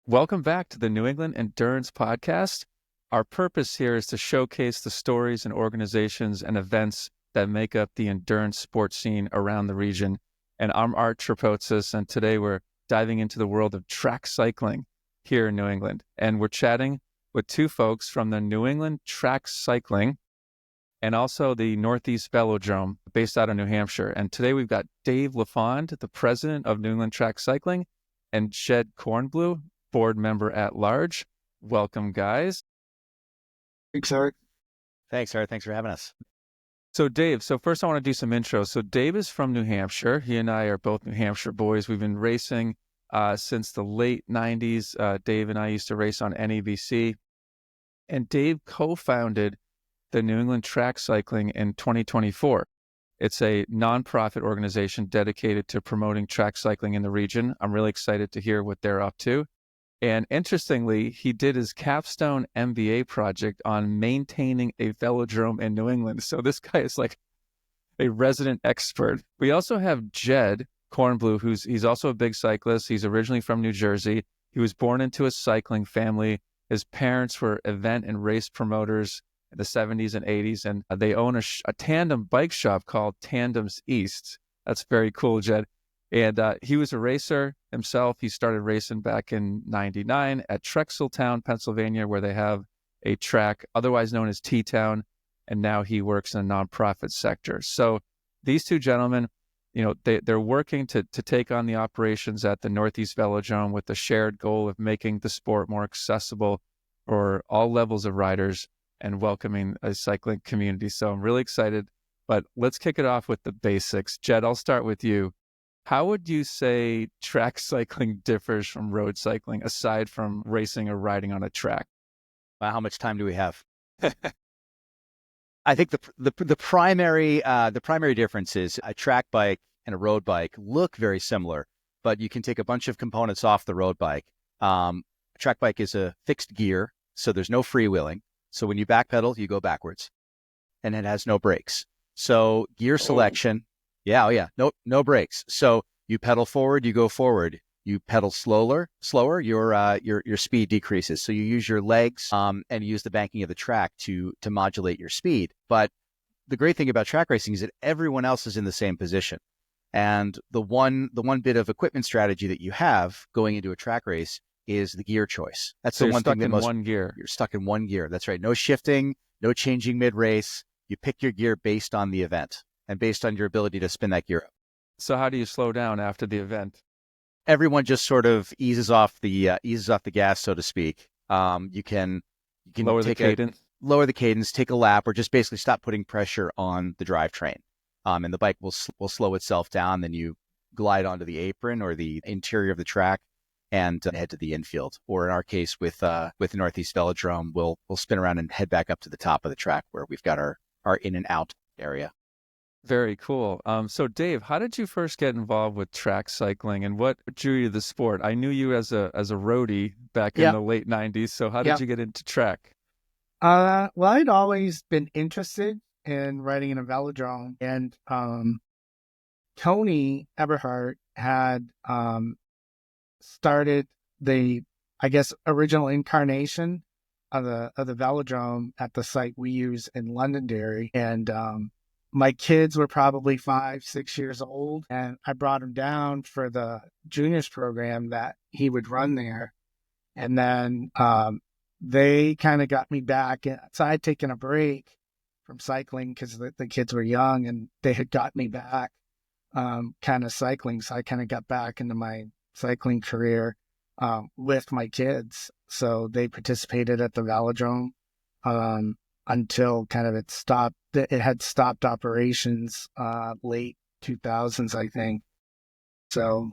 Welcome back to the New England Endurance Podcast. Our purpose here is to showcase the stories and organizations and events that make up the endurance sports scene around the region. And I'm Art Tripotsis, and today we're diving into the world of track cycling here in New England. And we're chatting with two folks from the New England Track Cycling and also the Northeast Velodrome based out of New Hampshire. And today we've got Dave LaFond, the president of New England Track Cycling, and Jed Kornbluh, board member at large. Welcome, guys. Thanks, Art. Thanks, Art. Thanks for having us. So Dave, first I want to do some intros. So Dave is from New Hampshire. He and I are both New Hampshire boys. We've been racing since the late 90s. Dave and I used to race on NEBC. And Dave co-founded the New England Track Cycling in 2024. It's a nonprofit organization dedicated to promoting track cycling in the region. I'm really excited to hear what they're up to. And interestingly, he did his capstone MBA project on maintaining a velodrome in New England. So this guy is like a resident expert. We also have Jed Kornbluh, he's also a big cyclist. He's originally from New Jersey. He was born into a cycling family. His parents were event and race promoters in the 70s and 80s, and they own a tandem bike shop called Tandems East. That's very cool, Jed. And he was a racer himself. He started racing back in 99 at Trexeltown, Pennsylvania, where they have a track otherwise known as T-Town. And now he works in a nonprofit sector. So these two gentlemen, they're working to take on the operations at the Northeast Velodrome with the shared goal of making the sport more accessible for all levels of riders and welcoming a cycling community. So I'm really excited, but let's kick it off with the basics. Jed, I'll start with you. How would you say track cycling differs from road cycling, aside from racing or riding on a track? Wow, how much time do we have? I think the primary difference is a track bike and a road bike look very similar, but you can take a bunch of components off the road bike. A track bike is a fixed gear, so there's no freewheeling. So when you backpedal, you go backwards, and it has no brakes. So gear selection. No brakes. So you pedal forward, you go forward. You pedal slower, your speed decreases. So you use your legs and you use the banking of the track to modulate your speed. But the great thing about track racing is that everyone else is in the same position. And the one bit of equipment strategy that you have going into a track race is the gear choice. That's so the one thing that one gear. You're stuck in one gear. That's right. No shifting, no changing mid-race. You pick your gear based on the event and based on your ability to spin that gear up. So how do you slow down after the event? Everyone just sort of eases off the gas, so to speak. You can lower the cadence, take a lap, or just basically stop putting pressure on the drivetrain. And the bike will slow itself down. Then you glide onto the apron or the interior of the track and head to the infield. Or in our case, with the Northeast Velodrome, we'll spin around and head back up to the top of the track where we've got our in and out area. Very cool. So Dave, how did you first get involved with track cycling, and what drew you to the sport? I knew you as a roadie back in the late 90s. So how did you get into track? Well, I'd always been interested in riding in a velodrome, and Tony Eberhardt had started the, original incarnation of the velodrome at the site we use in Londonderry, and my kids were probably 5-6 years old, and I brought them down for the juniors program that he would run there. And then they kind of got me back. So I had taken a break from cycling because the kids were young, and they had got me back kind of cycling. So I kind of got back into my cycling career with my kids. So they participated at the velodrome until kind of it had stopped operations late 2000s, I think. So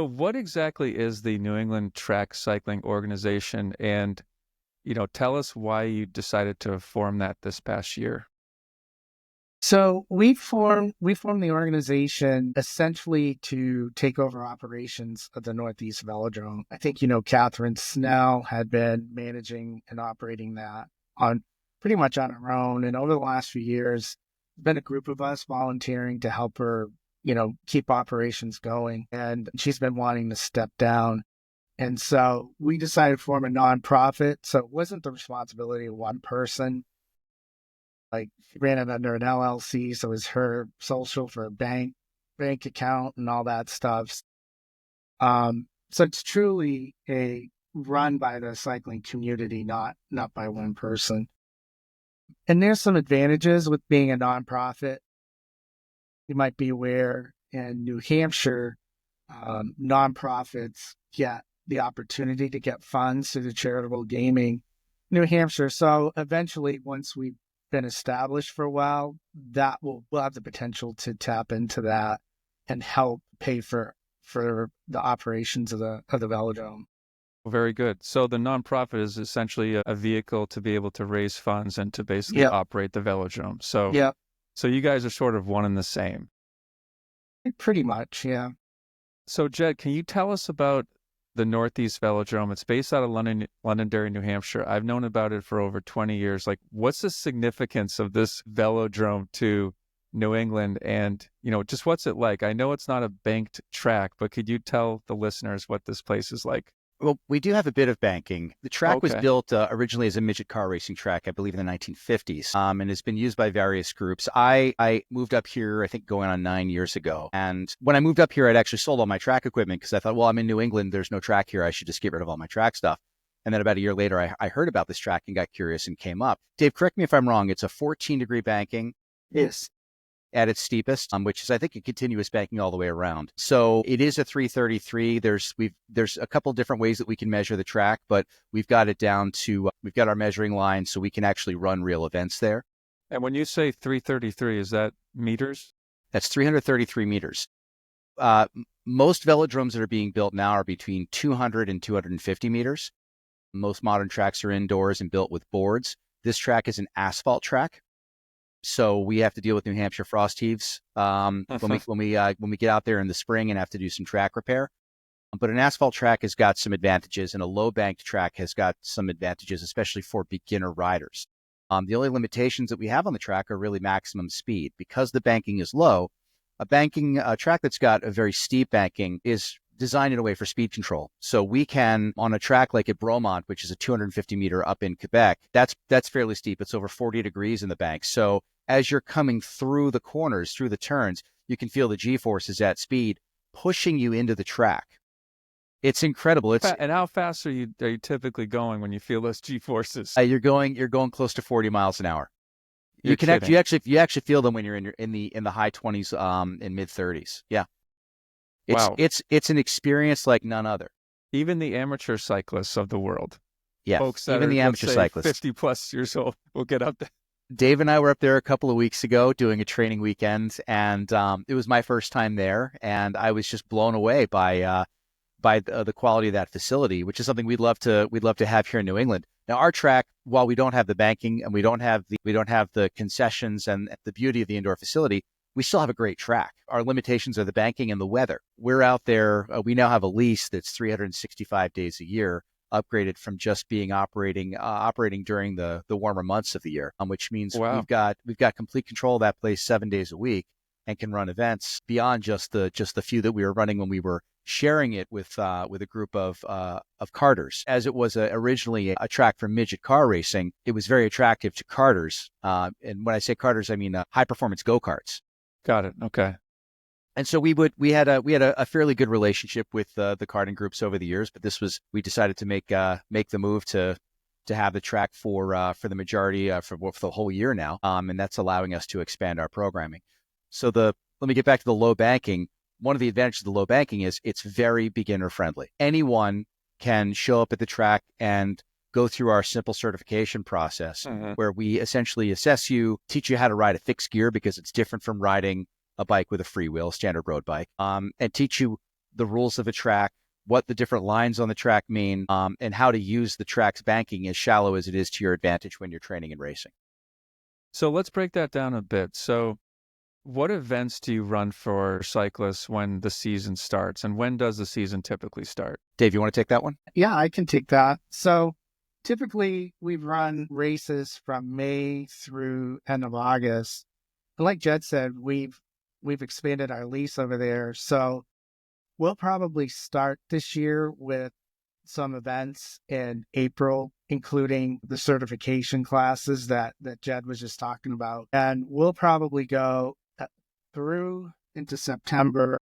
what exactly is the New England Track Cycling Organization? And, tell us why you decided to form that this past year. So we formed the organization essentially to take over operations of the Northeast Velodrome. I think, Catherine Snell had been managing and operating that on pretty much on her own. And over the last few years, there's been a group of us volunteering to help her, keep operations going. And she's been wanting to step down. And so we decided to form a nonprofit. So it wasn't the responsibility of one person. Like she ran it under an LLC, so it was her social for a bank account and all that stuff. So it's truly a run by the cycling community, not by one person. And there's some advantages with being a nonprofit. You might be aware in New Hampshire, nonprofits get the opportunity to get funds through the charitable gaming New Hampshire. So eventually, once we've been established for a while, we'll have the potential to tap into that and help pay for the operations of the velodrome. Very good. So the nonprofit is essentially a vehicle to be able to raise funds and to basically Yep. operate the velodrome. So, Yep. so you guys are sort of one and the same. Pretty much, yeah. So Jed, can you tell us about the Northeast Velodrome? It's based out of Londonderry, New Hampshire. I've known about it for over 20 years. Like, what's the significance of this velodrome to New England? And, just what's it like? I know it's not a banked track, but could you tell the listeners what this place is like? Well, we do have a bit of banking. The track was Okay. built originally as a midget car racing track, I believe, in the 1950s, and has been used by various groups. I moved up here, I think, going on 9 years ago. And when I moved up here, I'd actually sold all my track equipment because I thought, well, I'm in New England. There's no track here. I should just get rid of all my track stuff. And then about a year later, I heard about this track and got curious and came up. Dave, correct me if I'm wrong. It's a 14-degree banking. Yes. At its steepest, which is, I think, a continuous banking all the way around. So it is a 333. There's a couple different ways that we can measure the track, but we've got it down to, we've got our measuring line so we can actually run real events there. And when you say 333, is that meters? That's 333 meters. Most velodromes that are being built now are between 200 and 250 meters. Most modern tracks are indoors and built with boards. This track is an asphalt track. So we have to deal with New Hampshire frost heaves when we get out there in the spring and have to do some track repair. But an asphalt track has got some advantages, and a low banked track has got some advantages, especially for beginner riders. The only limitations that we have on the track are really maximum speed. Because the banking is low, a track that's got a very steep banking is designed in a way for speed control. So we can, on a track like at Bromont, which is a 250 meter up in Quebec, that's fairly steep. It's over 40 degrees in the bank. So as you're coming through the corners, through the turns, you can feel the G-forces at speed pushing you into the track. It's incredible. And how fast are you typically going when you feel those G-forces? You're going close to 40 miles an hour. You actually feel them when you're in the high 20s and mid 30s. Yeah. It's an experience like none other. Even the amateur cyclists of the world. Yeah. Folks that even are, the amateur cyclists, 50 plus years old, will get up there. Dave and I were up there a couple of weeks ago doing a training weekend, and it was my first time there, and I was just blown away by the quality of that facility, which is something we'd love to have here in New England. Now, our track, while we don't have the banking and we don't have the concessions and the beauty of the indoor facility, we still have a great track. Our limitations are the banking and the weather. We're out there. We now have a lease that's 365 days a year, upgraded from just being operating during the warmer months of the year, which means we've got complete control of that place 7 days a week and can run events beyond just the few that we were running when we were sharing it with a group of karters. As it was originally a track for midget car racing, it was very attractive to karters. And when I say karters, I mean high performance go-karts. Got it. Okay. And so we had a fairly good relationship with the karting groups over the years, but we decided to make the move to have the track for the majority for the whole year now, and that's allowing us to expand our programming. So let me get back to the low banking. One of the advantages of the low banking is it's very beginner friendly. Anyone can show up at the track and go through our simple certification process, where we essentially assess you, teach you how to ride a fixed gear because it's different from riding a bike with a freewheel, standard road bike, and teach you the rules of a track, what the different lines on the track mean, and how to use the track's banking as shallow as it is to your advantage when you're training and racing. So let's break that down a bit. So what events do you run for cyclists when the season starts, and when does the season typically start? Dave, you want to take that one? Yeah, I can take that. So typically we run races from May through end of August. And like Jed said, we've expanded our lease over there. So we'll probably start this year with some events in April, including the certification classes that Jed was just talking about. And we'll probably go through into September,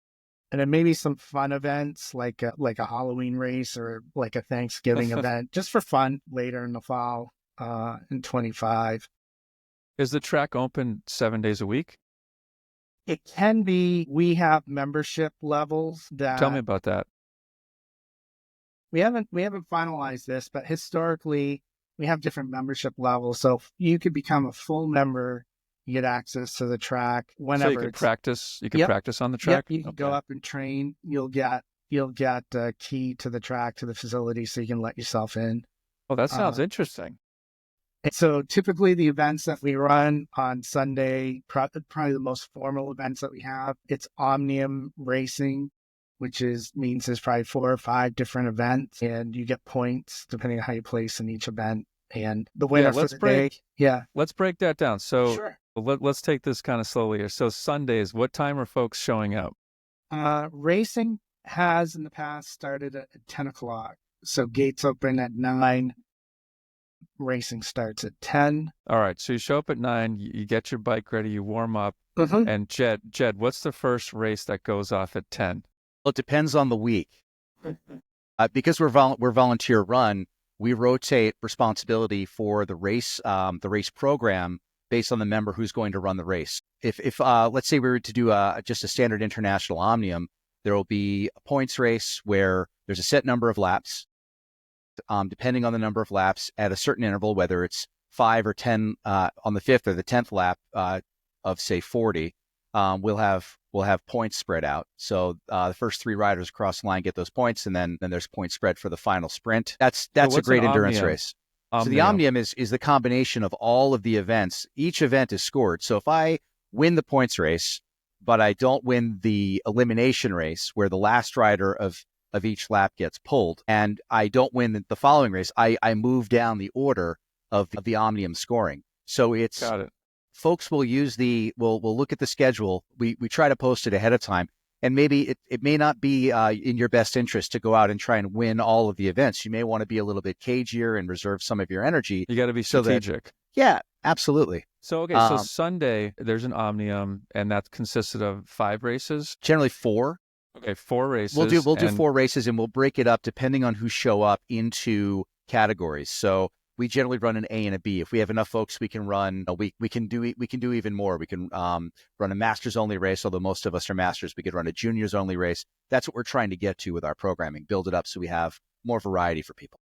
and then maybe some fun events like a Halloween race or like a Thanksgiving event, just for fun later in the fall in 25. Is the track open 7 days a week? It can be. We have membership levels that. Tell me about that. We haven't finalized this, but historically we have different membership levels. So you could become a full member, you get access to the track whenever. So you can practice. You can practice on the track. Yep, you can go up and train. You'll get a key to the track, to the facility, so you can let yourself in. Oh, that sounds interesting. And so typically the events that we run on Sunday, probably the most formal events that we have, it's Omnium racing, which means there's probably 4 or 5 different events, and you get points depending on how you place in each event. And the winner for the day. Yeah. Let's break that down. So sure. Let's take this kind of slowly here. So Sundays, what time are folks showing up? Racing has in the past started at 10 o'clock. So gates open at 9. Racing starts at 10. All right. So you show up at 9, you get your bike ready, you warm up. Mm-hmm. And Jed, what's the first race that goes off at 10? Well, it depends on the week. Because we're volunteer run, we rotate responsibility for the race program based on the member who's going to run the race. If let's say we were to do just a standard international Omnium, there will be a points race where there's a set number of laps. Depending on the number of laps at a certain interval, whether it's 5 or 10 on the 5th or the 10th lap of say 40, we'll have points spread out. So the first 3 riders across the line get those points, and then there's points spread for the final sprint. That's a great endurance race. So the Omnium is the combination of all of the events. Each event is scored. So if I win the points race, but I don't win the elimination race where the last rider of each lap gets pulled, and I don't win the following race, I move down the order of the Omnium scoring. So it's Got it. Folks will use we'll look at the schedule. We try to post it ahead of time, and maybe it may not be in your best interest to go out and try and win all of the events. You may want to be a little bit cagier and reserve some of your energy. You got to be strategic. Yeah, absolutely. So, okay, so Sunday, there's an Omnium, and that consisted of 5 races? Generally 4. Okay, 4 races. We'll do 4 races, and we'll break it up depending on who show up into categories. So we generally run an A and a B. If we have enough folks, we can run. We can do even more. We can run a masters only race. Although most of us are masters, we could run a juniors only race. That's what we're trying to get to with our programming. Build it up so we have more variety for people.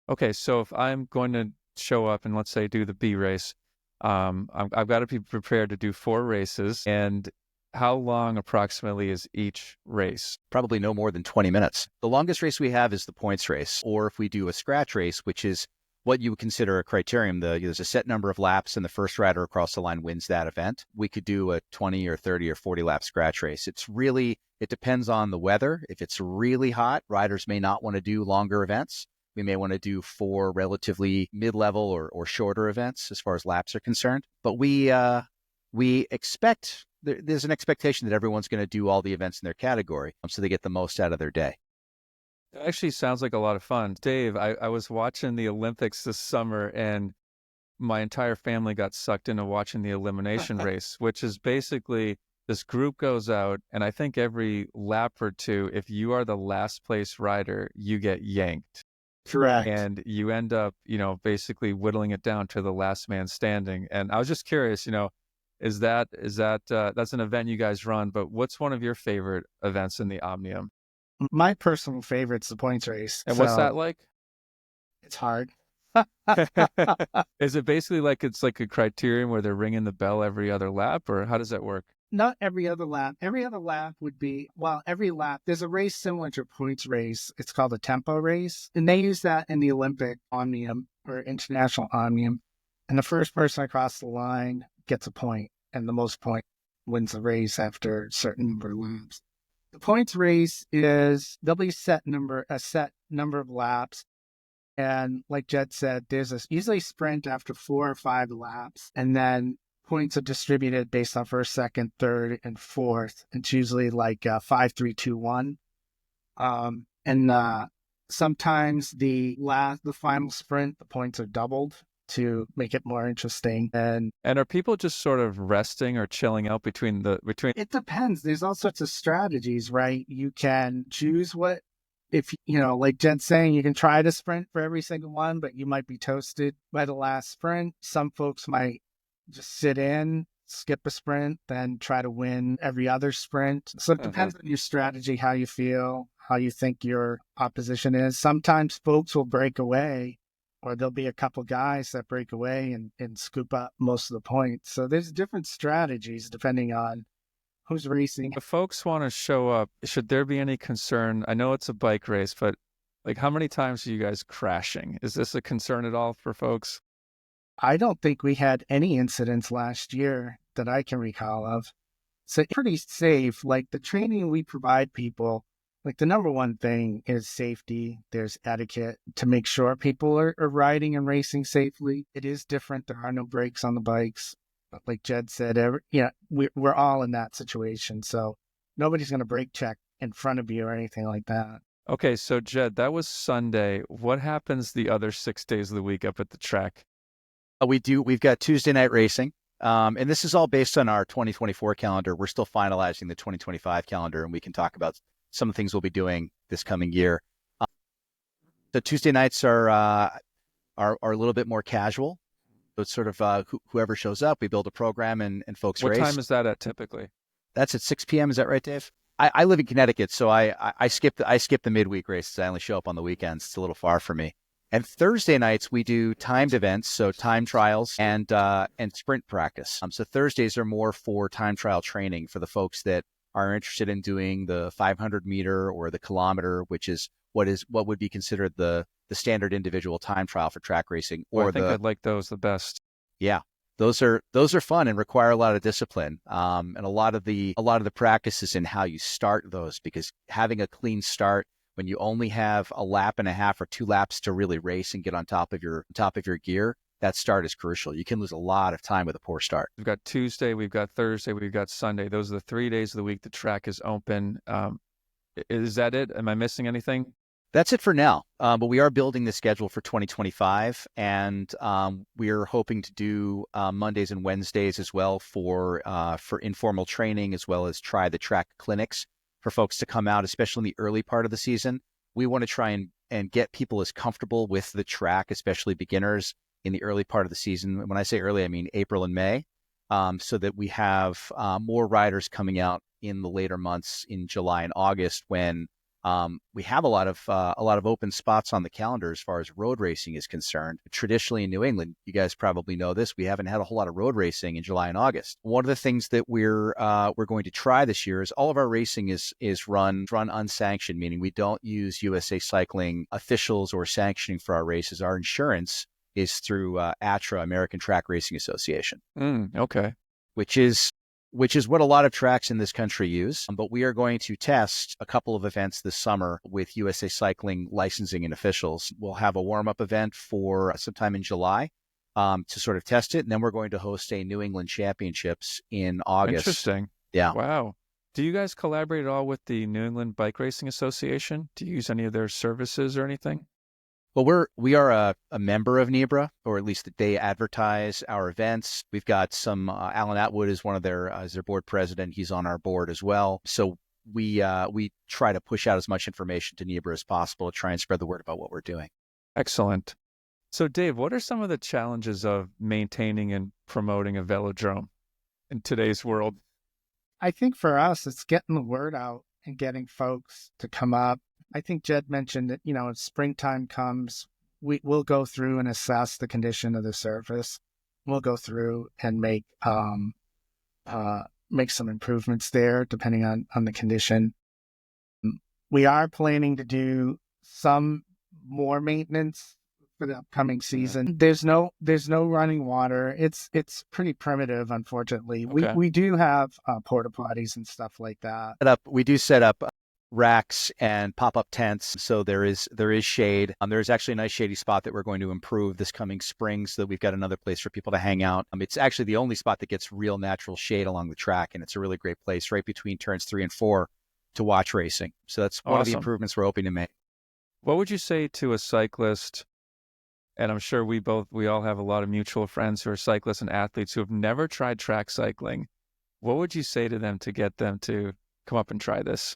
Okay, so if I'm going to show up and let's say do the B race, I've got to be prepared to do 4 races. And how long approximately is each race? Probably no more than 20 minutes. The longest race we have is the points race, or if we do a scratch race, which is what you would consider a criterium. There's a set number of laps, and the first rider across the line wins that event. We could do a 20 or 30 or 40 lap scratch race. It depends on the weather. If it's really hot, riders may not want to do longer events. We may want to do 4 relatively mid-level or shorter events as far as laps are concerned. But we expect, there's an expectation that everyone's going to do all the events in their category so they get the most out of their day. It actually sounds like a lot of fun. Dave, I was watching the Olympics this summer, and my entire family got sucked into watching the elimination race, which is basically this group goes out, and I think every lap or 2, if you are the last place rider, you get yanked. Correct. And you end up, basically whittling it down to the last man standing. And I was just curious, is that that's an event you guys run, but what's one of your favorite events in the Omnium? My personal favorite's the points race. And what's that like? It's hard. Is it basically like it's like a criterion where they're ringing the bell every other lap, or how does that work? Not every other lap. Every other lap would be, every lap, there's a race similar to a points race. It's called a tempo race. And they use that in the Olympic Omnium or International Omnium. And the first person across the line gets a point, and the most point wins the race after a certain number of laps. The points race there'll be a set number of laps. And like Jed said, there's usually sprint after 4 or 5 laps. And then points are distributed based on first, second, third, and fourth. It's usually like 5, 3, 2, 1. And Sometimes the final sprint, the points are doubled to make it more interesting. And are people just sort of resting or chilling out between it depends. There's all sorts of strategies, right? You can choose if, like Jed's saying, you can try to sprint for every single one, but you might be toasted by the last sprint. Some folks might just sit in, skip a sprint, then try to win every other sprint. So it depends on your strategy, how you feel, how you think your opposition is. Sometimes folks will break away, or there'll be a couple guys that break away and scoop up most of the points. So there's different strategies depending on who's racing. If folks want to show up, should there be any concern? I know it's a bike race, but like how many times are you guys crashing? Is this a concern at all for folks? I don't think we had any incidents last year that I can recall of. So pretty safe. Like the training we provide people, like the number one thing is safety. There's etiquette to make sure people are riding and racing safely. It is different. There are no brakes on the bikes. But like Jed said, we're all in that situation. So nobody's going to brake check in front of you or anything like that. Okay, so Jed, that was Sunday. What happens the other 6 days of the week up at the track? We've got Tuesday night racing. And this is all based on our 2024 calendar. We're still finalizing the 2025 calendar, and we can talk about some of the things we'll be doing this coming year. The Tuesday nights are a little bit more casual. So it's sort of whoever shows up, we build a program and folks race. What time is that at typically? That's at 6 p.m. Is that right, Dave? I live in Connecticut, so I skip the midweek races. I only show up on the weekends. It's a little far for me. And Thursday nights we do timed events, so time trials and sprint practice. So Thursdays are more for time trial training for the folks that are interested in doing the 500 meter or the kilometer, which is what would be considered the standard individual time trial for track racing. I think I'd like those the best. Yeah, those are fun and require a lot of discipline. And a lot of the practice is in how you start those, because having a clean start when you only have a lap and a half or 2 laps to really race and get on top of your gear, that start is crucial. You can lose a lot of time with a poor start. We've got Tuesday, we've got Thursday, we've got Sunday. Those are the 3 days of the week the track is open. Is that it? Am I missing anything? That's it for now. But we are building the schedule for 2025, and we're hoping to do Mondays and Wednesdays as well for informal training, as well as try the track clinics for folks to come out, especially in the early part of the season. We want to try and get people as comfortable with the track, especially beginners, in the early part of the season. When I say early, I mean April and May, so that we have more riders coming out in the later months in July and August, when we have a lot of open spots on the calendar as far as road racing is concerned. Traditionally in New England, you guys probably know this, we haven't had a whole lot of road racing in July and August. One of the things that we're going to try this year is all of our racing is run unsanctioned, meaning we don't use USA Cycling officials or sanctioning for our races. Our insurance is through ATRA, American Track Racing Association. Okay. Which is what a lot of tracks in this country use. But we are going to test a couple of events this summer with USA Cycling licensing and officials. We'll have a warm-up event for sometime in July to sort of test it. And then we're going to host a New England Championships in August. Interesting. Yeah. Wow. Do you guys collaborate at all with the New England Bike Racing Association? Do you use any of their services or anything? Well, we are a member of NEBRA, or at least they advertise our events. We've got some, Alan Atwood is is their board president. He's on our board as well. So we try to push out as much information to NEBRA as possible to try and spread the word about what we're doing. Excellent. So Dave, what are some of the challenges of maintaining and promoting a velodrome in today's world? I think for us, it's getting the word out and getting folks to come up. I think Jed mentioned that, if springtime comes, we'll go through and assess the condition of the surface. We'll go through and make some improvements there depending on the condition. We are planning to do some more maintenance for the upcoming season. There's no running water. It's pretty primitive, unfortunately. Okay. We do have porta potties and stuff like that. We do set up racks and pop-up tents, so there is shade. There's actually a nice shady spot that we're going to improve this coming spring, so that we've got another place for people to hang out. It's actually the only spot that gets real natural shade along the track, and it's a really great place right between turns 3 and 4 to watch racing. So that's one of the improvements we're hoping to make. What would you say to a cyclist? And I'm sure we all have a lot of mutual friends who are cyclists and athletes who have never tried track cycling. What would you say to them to get them to come up and try this?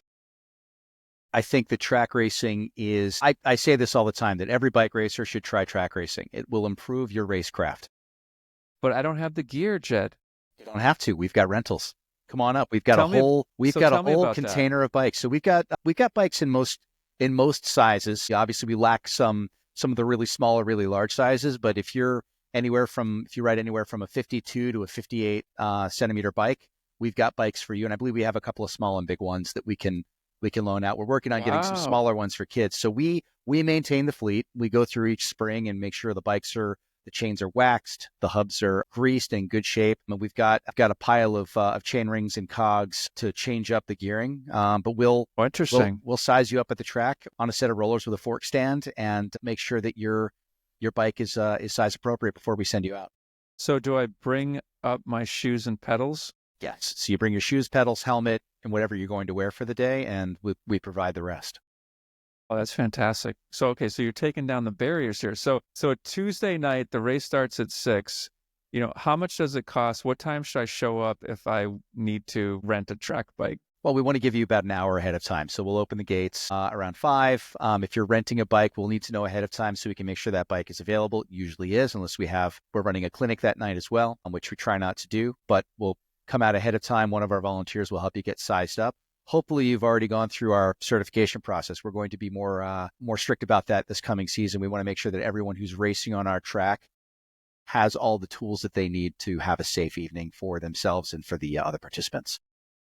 I think that track racing is, I say this all the time, that every bike racer should try track racing. It will improve your racecraft. But I don't have the gear, Jed. You don't have to. We've got rentals. Come on up. We've got Tell a me- whole tell me about that. container of bikes. So we've got bikes in most sizes. Obviously, we lack some of the really small or really large sizes. But if you ride anywhere from a 52 to a 58 centimeter bike, we've got bikes for you. And I believe we have a couple of small and big ones that we can loan out. We're working on getting some Wow. smaller ones for kids. So we maintain the fleet. We go through each spring and make sure the chains are waxed, the hubs are greased in good shape. And I've got a pile of chain rings and cogs to change up the gearing. But Interesting. we'll size you up at the track on a set of rollers with a fork stand and make sure that your bike is size appropriate before we send you out. So do I bring up my shoes and pedals? Yes. So you bring your shoes, pedals, helmet, and whatever you're going to wear for the day, and we provide the rest. Oh, that's fantastic. So, okay, so you're taking down the barriers here. So a Tuesday night, the race starts at 6. How much does it cost? What time should I show up if I need to rent a track bike? Well, we want to give you about an hour ahead of time. So we'll open the gates around 5. If you're renting a bike, we'll need to know ahead of time so we can make sure that bike is available. It usually is, unless we're running a clinic that night as well, which we try not to do, but we'll come out ahead of time. One of our volunteers will help you get sized up. Hopefully you've already gone through our certification process. We're going to be more strict about that this coming season. We want to make sure that everyone who's racing on our track has all the tools that they need to have a safe evening for themselves and for the other participants.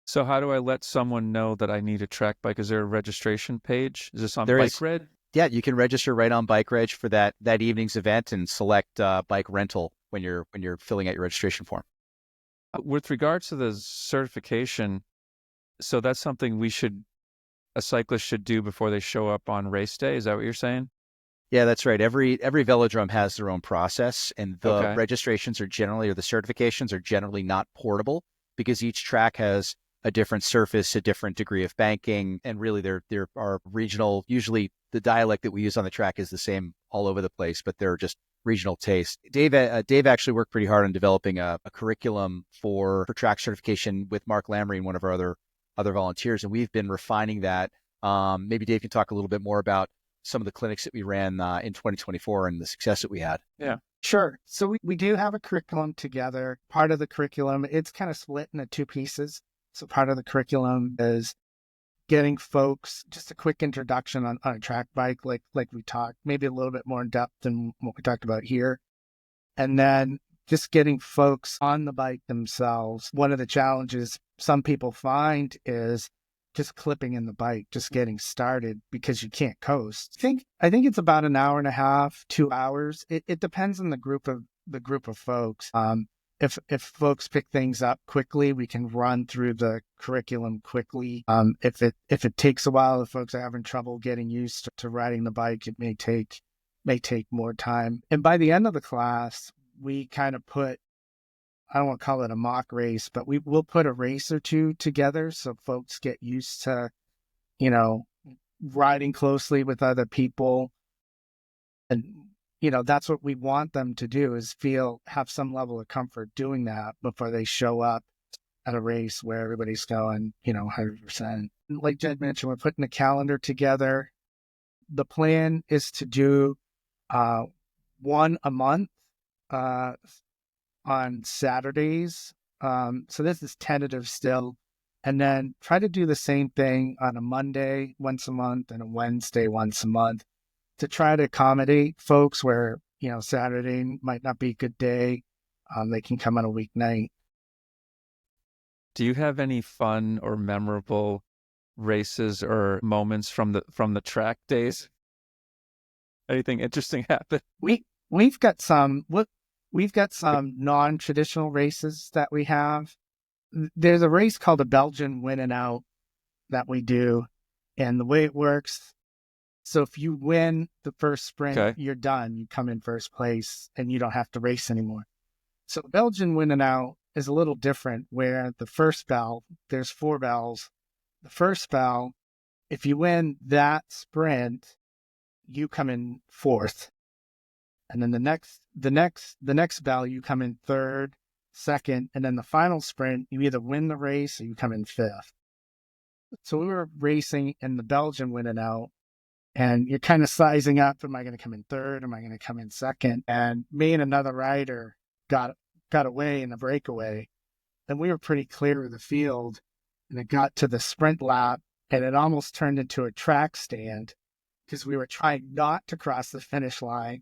So how do I let someone know that I need a track bike? Is there a registration page? Is this on There Bike is. Red? Yeah, you can register right on Bike Reg for that evening's event and select bike rental when you're filling out your registration form. With regards to the certification, so that's something a cyclist should do before they show up on race day. Is that what you're saying? Yeah, that's right. Every velodrome has their own process, and the Okay. registrations the certifications are generally not portable because each track has a different surface, a different degree of banking, and really there are regional. Usually, the dialect that we use on the track is the same all over the place, but there are just regional tastes. Dave actually worked pretty hard on developing a curriculum for track certification with Mark Lamry and one of our other volunteers, and we've been refining that. Maybe Dave can talk a little bit more about some of the clinics that we ran in 2024 and the success that we had. Yeah, sure. So we do have a curriculum together. Part of the curriculum, it's kind of split into 2 pieces. So part of the curriculum is getting folks just a quick introduction on a track bike, like we talked, maybe a little bit more in depth than what we talked about here. And then just getting folks on the bike themselves. One of the challenges some people find is just clipping in the bike, just getting started because you can't coast. I think it's about an hour and a half, 2 hours. It depends on the group of folks. If folks pick things up quickly, we can run through the curriculum quickly. If it takes a while, if folks are having trouble getting used to riding the bike, it may take more time. And by the end of the class, we kind of put, I don't want to call it a mock race, but we'll put a race or 2 together so folks get used to, riding closely with other people. And that's what we want them to do, is have some level of comfort doing that before they show up at a race where everybody's going, 100%. Like Jed mentioned, we're putting a calendar together. The plan is to do one a month on Saturdays. So this is tentative still. And then try to do the same thing on a Monday once a month and a Wednesday once a month, to try to accommodate folks where, Saturday might not be a good day. They can come on a weeknight. Do you have any fun or memorable races or moments from the track days? Anything interesting happen? We've got some non-traditional races that we have. There's a race called the Belgian Win and Out that we do, and the way it works, so if you win the first sprint, Okay. You're done. You come in first place and you don't have to race anymore. So the Belgian Win and Out is a little different, where the first bell, there's 4 bells. The first bell, if you win that sprint, you come in fourth. And then the next bell, you come in third, second, and then the final sprint, you either win the race or you come in fifth. So we were racing and the Belgian winning out, and you're kind of sizing up, am I going to come in third? Am I going to come in second? And me and another rider got away in the breakaway, and we were pretty clear of the field, and it got to the sprint lap, and it almost turned into a track stand because we were trying not to cross the finish line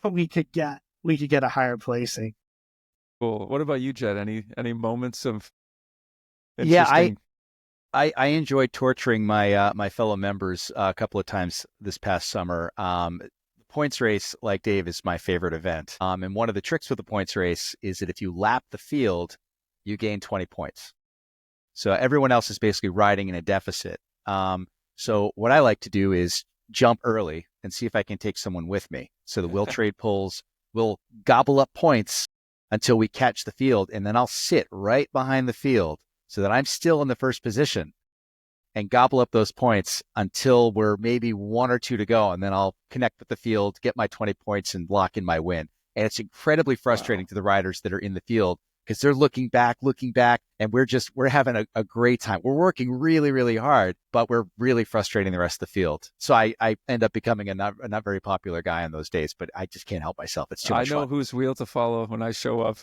so we could get a higher placing. Cool. What about you, Jed? Any moments of Yeah, interesting? I enjoyed torturing my my fellow members a couple of times this past summer. The points race, like Dave, is my favorite event. And one of the tricks with the points race is that if you lap the field, you gain 20 points. So everyone else is basically riding in a deficit. So what I like to do is jump early and see if I can take someone with me. So that we'll trade pulls, we'll gobble up points until we catch the field, and then I'll sit right behind the field so that I'm still in the first position and gobble up those points until we're maybe one or two to go. And then I'll connect with the field, get my 20 points, and lock in my win. And it's incredibly frustrating to the riders that are in the field because they're looking back, and we're having a great time. We're working really, really hard, but we're really frustrating the rest of the field. So I end up becoming a not very popular guy on those days, but I just can't help myself. It's too much I know fun. whose wheel to follow when I show up.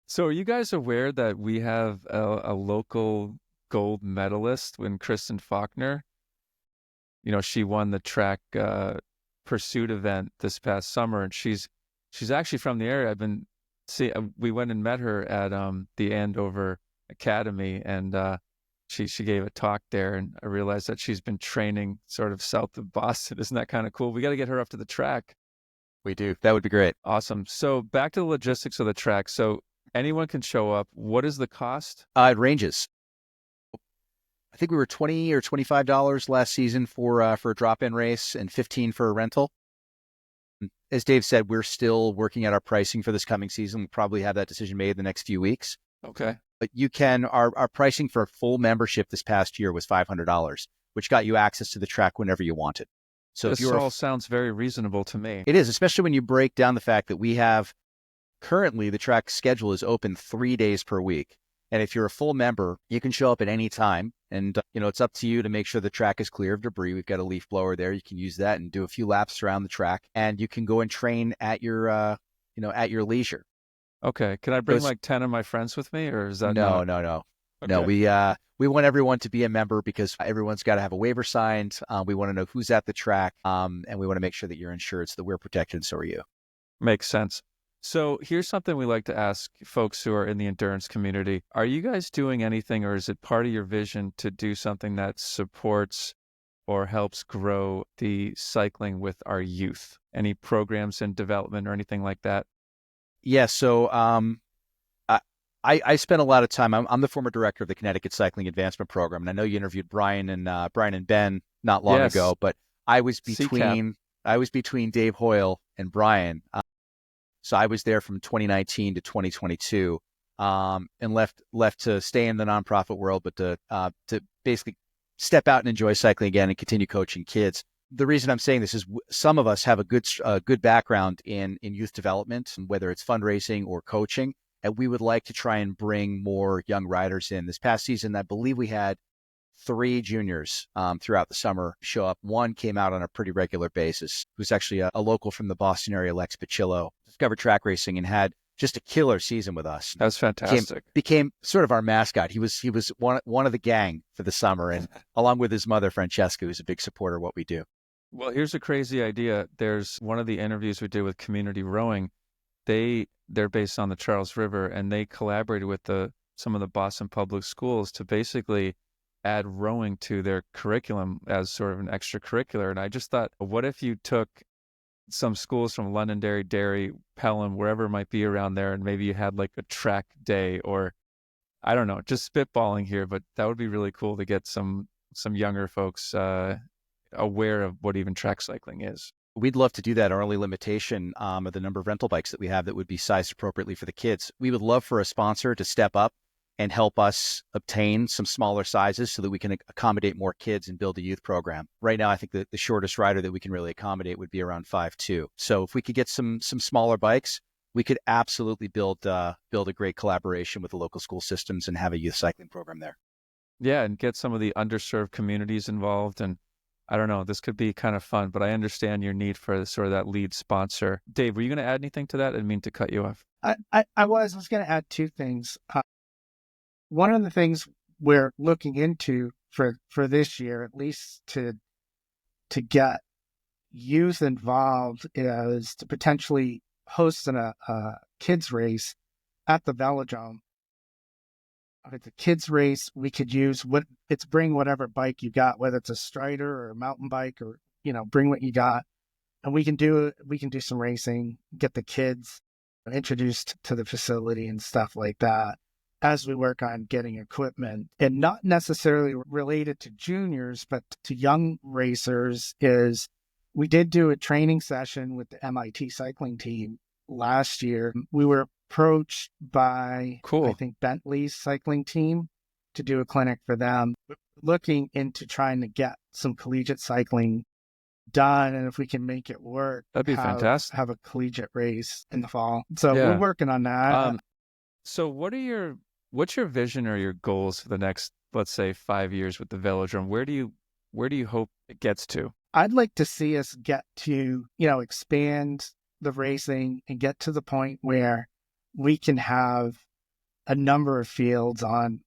So are you guys aware that we have a local gold medalist when Kristen Faulkner, she won the track pursuit event this past summer, and she's actually from the area. We went and met her at the Andover Academy, and she gave a talk there, and I realized that she's been training sort of south of Boston. Isn't that kind of cool? We got to get her up to the track. We do. That would be great. Awesome. So back to the logistics of the track. So anyone can show up. What is the cost? It ranges. I think we were $20 or $25 last season for a drop-in race and $15 for a rental. As Dave said, we're still working at our pricing for this coming season. We'll probably have that decision made in the next few weeks. Okay. But our pricing for a full membership this past year was $500, which got you access to the track whenever you wanted. So this all sounds very reasonable to me. It is, especially when you break down the fact that we have currently the track schedule is open 3 days per week. And if you're a full member, you can show up at any time. And, it's up to you to make sure the track is clear of debris. We've got a leaf blower there. You can use that and do a few laps around the track. And you can go and train at your, at your leisure. Okay. Can I bring like 10 of my friends with me, or is that No. Okay. No, we want everyone to be a member because everyone's got to have a waiver signed. We want to know who's at the track. And we want to make sure that you're insured so that we're protected and so are you. Makes sense. So here's something we like to ask folks who are in the endurance community. Are you guys doing anything, or is it part of your vision to do something that supports or helps grow the cycling with our youth? Any programs in development or anything like that? Yeah, so I spent a lot of time. I'm the former director of the Connecticut Cycling Advancement Program, and I know you interviewed Brian and Ben not long ago, but I was between Dave Hoyle and Brian. So I was there from 2019 to 2022, and left to stay in the nonprofit world, but to basically step out and enjoy cycling again and continue coaching kids. The reason I'm saying this is some of us have a good background in youth development, whether it's fundraising or coaching, and we would like to try and bring more young riders in. This past season, I believe we had 3 juniors throughout the summer show up. One came out on a pretty regular basis, who's actually a local from the Boston area, Lex Pacillo, discovered track racing and had just a killer season with us. That's fantastic. Became sort of our mascot. He was one of the gang for the summer, and along with his mother, Francesca, who's a big supporter of what we do. Well, here's a crazy idea. There's one of the interviews we did with Community Rowing. They're based on the Charles River, and they collaborated with some of the Boston public schools to basically add rowing to their curriculum as sort of an extracurricular. And I just thought, what if you took some schools from Londonderry, Derry, Pelham, wherever it might be around there, and maybe you had like a track day, or I don't know, just spitballing here, but that would be really cool to get some younger folks aware of what even track cycling is. We'd love to do that. Our only limitation of the number of rental bikes that we have that would be sized appropriately for the kids. We would love for a sponsor to step up and help us obtain some smaller sizes so that we can accommodate more kids and build a youth program. Right now, I think that the shortest rider that we can really accommodate would be around 5'2". So if we could get some smaller bikes, we could absolutely build a great collaboration with the local school systems and have a youth cycling program there. Yeah, and get some of the underserved communities involved. And I don't know, this could be kind of fun, but I understand your need for sort of that lead sponsor. Dave, were you going to add anything to that? I didn't mean to cut you off. I was going to add two things. One of the things we're looking into for this year, at least to get youth involved, is to potentially host a kids race at the velodrome. If it's a kids race, we could use bring whatever bike you got, whether it's a Strider or a mountain bike, or bring what you got, and we can do some racing, get the kids introduced to the facility and stuff like that as we work on getting equipment. And not necessarily related to juniors, but to young racers, is we did do a training session with the MIT cycling team last year. We were approached by, I think, Bentley's cycling team to do a clinic for them, looking into trying to get some collegiate cycling done, and if we can make it work, that'd be fantastic. Have a collegiate race in the fall. So we're working on that. So what's your vision or your goals for the next, let's say, 5 years with the velodrome? Where do you hope it gets to? I'd like to see us get to, expand the racing and get to the point where we can have a number of fields on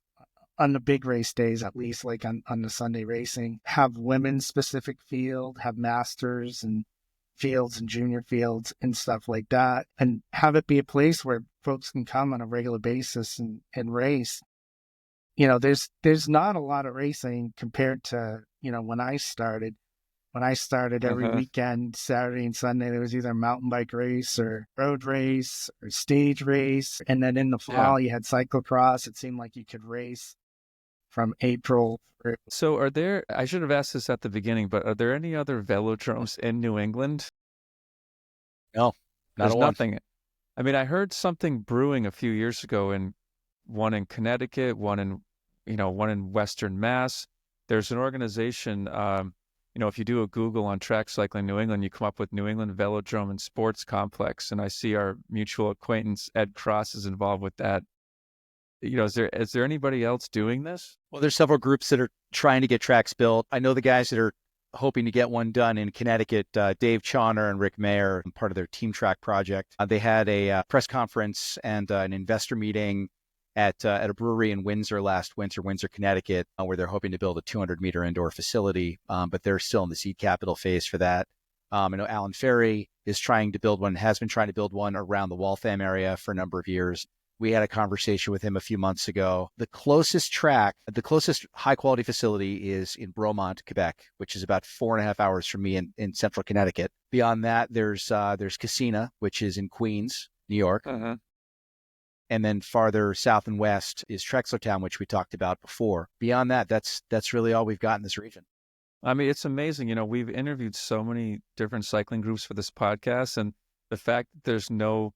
the big race days, at least, like on the Sunday racing, have women's specific field, have masters and fields and junior fields and stuff like that, and have it be a place where folks can come on a regular basis and race. There's not a lot of racing compared to, when I started. When I started, every weekend, Saturday and Sunday, there was either a mountain bike race or road race or stage race. And then in the fall, you had cyclocross. It seemed like you could race from April. So I should have asked this at the beginning, but are there any other velodromes in New England? No, there's nothing. I mean, I heard something brewing a few years ago, one in Connecticut, one in Western Mass. There's an organization, if you do a Google on Track Cycling New England, you come up with New England Velodrome and Sports Complex. And I see our mutual acquaintance, Ed Cross, is involved with that. Is there anybody else doing this? Well, there's several groups that are trying to get tracks built. I know the guys that are hoping to get one done in Connecticut, Dave Chauner and Rick Mayer, part of their Team Track project. They had a press conference and an investor meeting at a brewery in Windsor last winter, Windsor, Connecticut, where they're hoping to build a 200-meter indoor facility, but they're still in the seed capital phase for that. I know Alan Ferry is trying to build one, has been trying to build one around the Waltham area for a number of years. We had a conversation with him a few months ago. The closest high-quality facility is in Bromont, Quebec, which is about 4.5 hours from me in central Connecticut. Beyond that, there's Cassina, which is in Queens, New York. And then farther south and west is Trexlertown, which we talked about before. Beyond that, that's really all we've got in this region. I mean, it's amazing. We've interviewed so many different cycling groups for this podcast, and the fact that there's no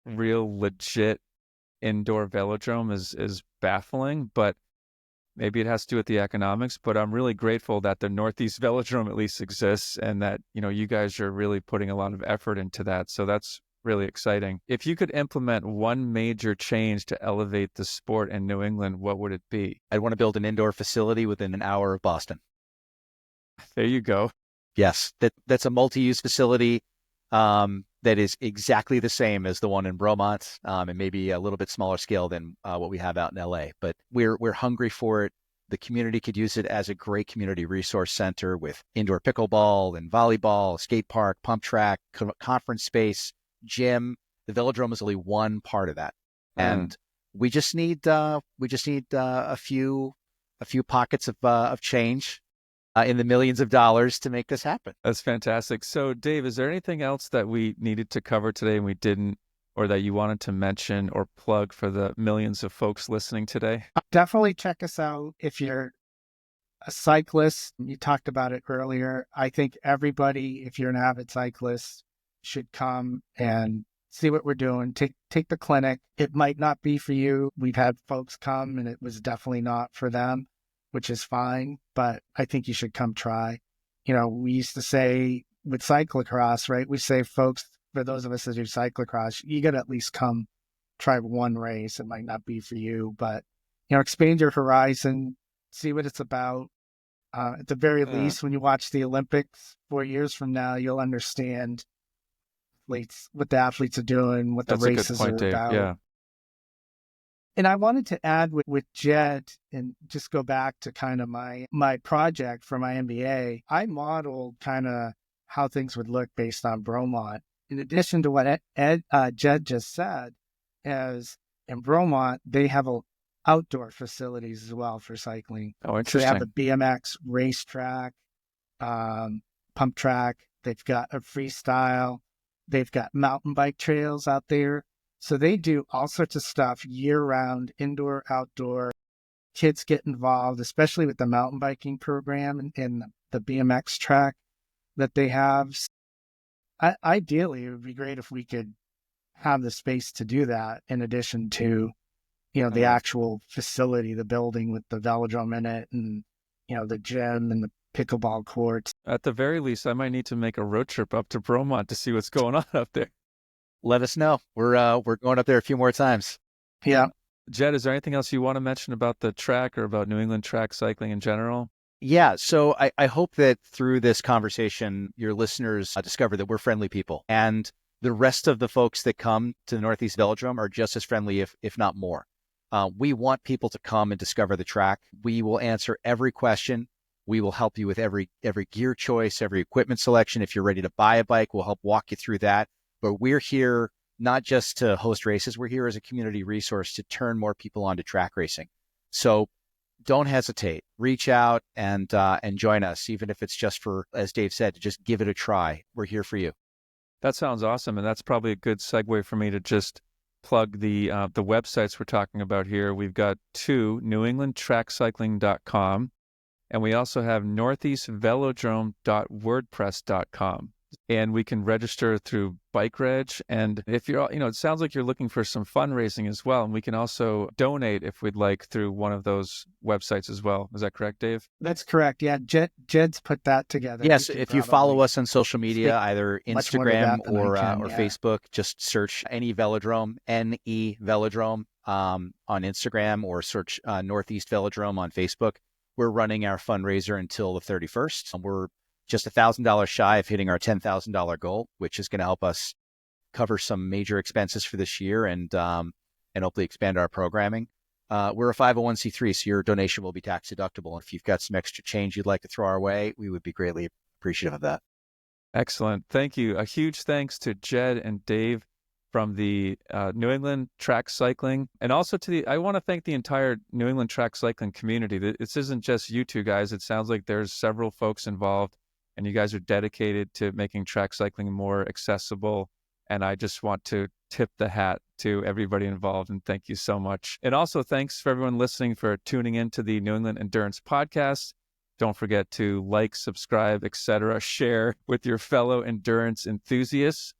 real legit indoor velodrome is baffling, but maybe it has to do with the economics. But I'm really grateful that the Northeast Velodrome at least exists, and that, you guys are really putting a lot of effort into that. So that's really exciting. If you could implement one major change to elevate the sport in New England, what would it be? I'd want to build an indoor facility within an hour of Boston. There you go. Yes, that's a multi-use facility that is exactly the same as the one in Bromont, and maybe a little bit smaller scale than what we have out in LA. But we're hungry for it. The community could use it as a great community resource center with indoor pickleball and volleyball, skate park, pump track, conference space, gym. The velodrome is only one part of that, and we just need a few pockets of change in the millions of dollars to make this happen. That's fantastic. So, Dave, is there anything else that we needed to cover today and we didn't, or that you wanted to mention or plug for the millions of folks listening today? Definitely check us out if you're a cyclist. You talked about it earlier. I think everybody, if you're an avid cyclist, should come and see what we're doing. Take the clinic. It might not be for you. We've had folks come and it was definitely not for them, which is fine, but I think you should come try. We used to say with cyclocross, right? We say, folks, for those of us that do cyclocross, you got to at least come try one race. It might not be for you, but, expand your horizon, see what it's about. At the very least, when you watch the Olympics 4 years from now, you'll understand what the athletes are doing, what the races are Dave. about. Yeah. And I wanted to add with Jed and just go back to kind of my project for my MBA. I modeled kind of how things would look based on Bromont. In addition to what Jed just said, as in Bromont, they have outdoor facilities as well for cycling. Oh, So interesting. they have a BMX racetrack, pump track. They've got a freestyle. They've got mountain bike trails out there. So they do all sorts of stuff year-round, indoor, outdoor. Kids get involved, especially with the mountain biking program and the BMX track that they have. Ideally, it would be great if we could have the space to do that in addition to, the actual facility, the building with the velodrome in it and, the gym and the pickleball courts. At the very least, I might need to make a road trip up to Bromont to see what's going on up there. Let us know. We're going up there a few more times. Yeah. Jed, is there anything else you want to mention about the track or about New England track cycling in general? Yeah. So I hope that through this conversation, your listeners discover that we're friendly people, and the rest of the folks that come to the Northeast Velodrome are just as friendly, if not more. We want people to come and discover the track. We will answer every question. We will help you with every gear choice, every equipment selection. If you're ready to buy a bike, we'll help walk you through that. But we're here not just to host races. We're here as a community resource to turn more people onto track racing. So don't hesitate. Reach out and join us, even if it's just for, as Dave said, to just give it a try. We're here for you. That sounds awesome. And that's probably a good segue for me to just plug the websites we're talking about here. We've got two, newenglandtrackcycling.com, and we also have northeastvelodrome.wordpress.com. And we can register through Bike Reg. And if you're, it sounds like you're looking for some fundraising as well. And we can also donate if we'd like through one of those websites as well. Is that correct, Dave? That's correct. Yeah. Jed's put that together. Yes. If you follow us on social media, either Instagram or Facebook, just search any velodrome, NE Velodrome on Instagram, or search Northeast Velodrome on Facebook. We're running our fundraiser until the 31st. We're just $1,000 shy of hitting our $10,000 goal, which is going to help us cover some major expenses for this year and hopefully expand our programming. We're a 501c3, so your donation will be tax deductible. If you've got some extra change you'd like to throw our way, we would be greatly appreciative of that. Excellent. Thank you. A huge thanks to Jed and Dave from the New England Track Cycling, and also I want to thank the entire New England Track Cycling community. This isn't just you two guys. It sounds like there's several folks involved, and you guys are dedicated to making track cycling more accessible. And I just want to tip the hat to everybody involved, and thank you so much. And also thanks for everyone listening for tuning into the New England Endurance Podcast. Don't forget to like, subscribe, etc. Share with your fellow endurance enthusiasts.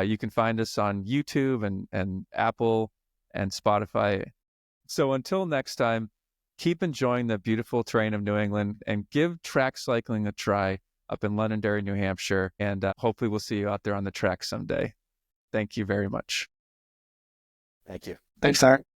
You can find us on YouTube and Apple and Spotify. So until next time, keep enjoying the beautiful terrain of New England and give track cycling a try up in Londonderry, New Hampshire. And hopefully we'll see you out there on the track someday. Thank you very much. Thank you. Thanks, Art.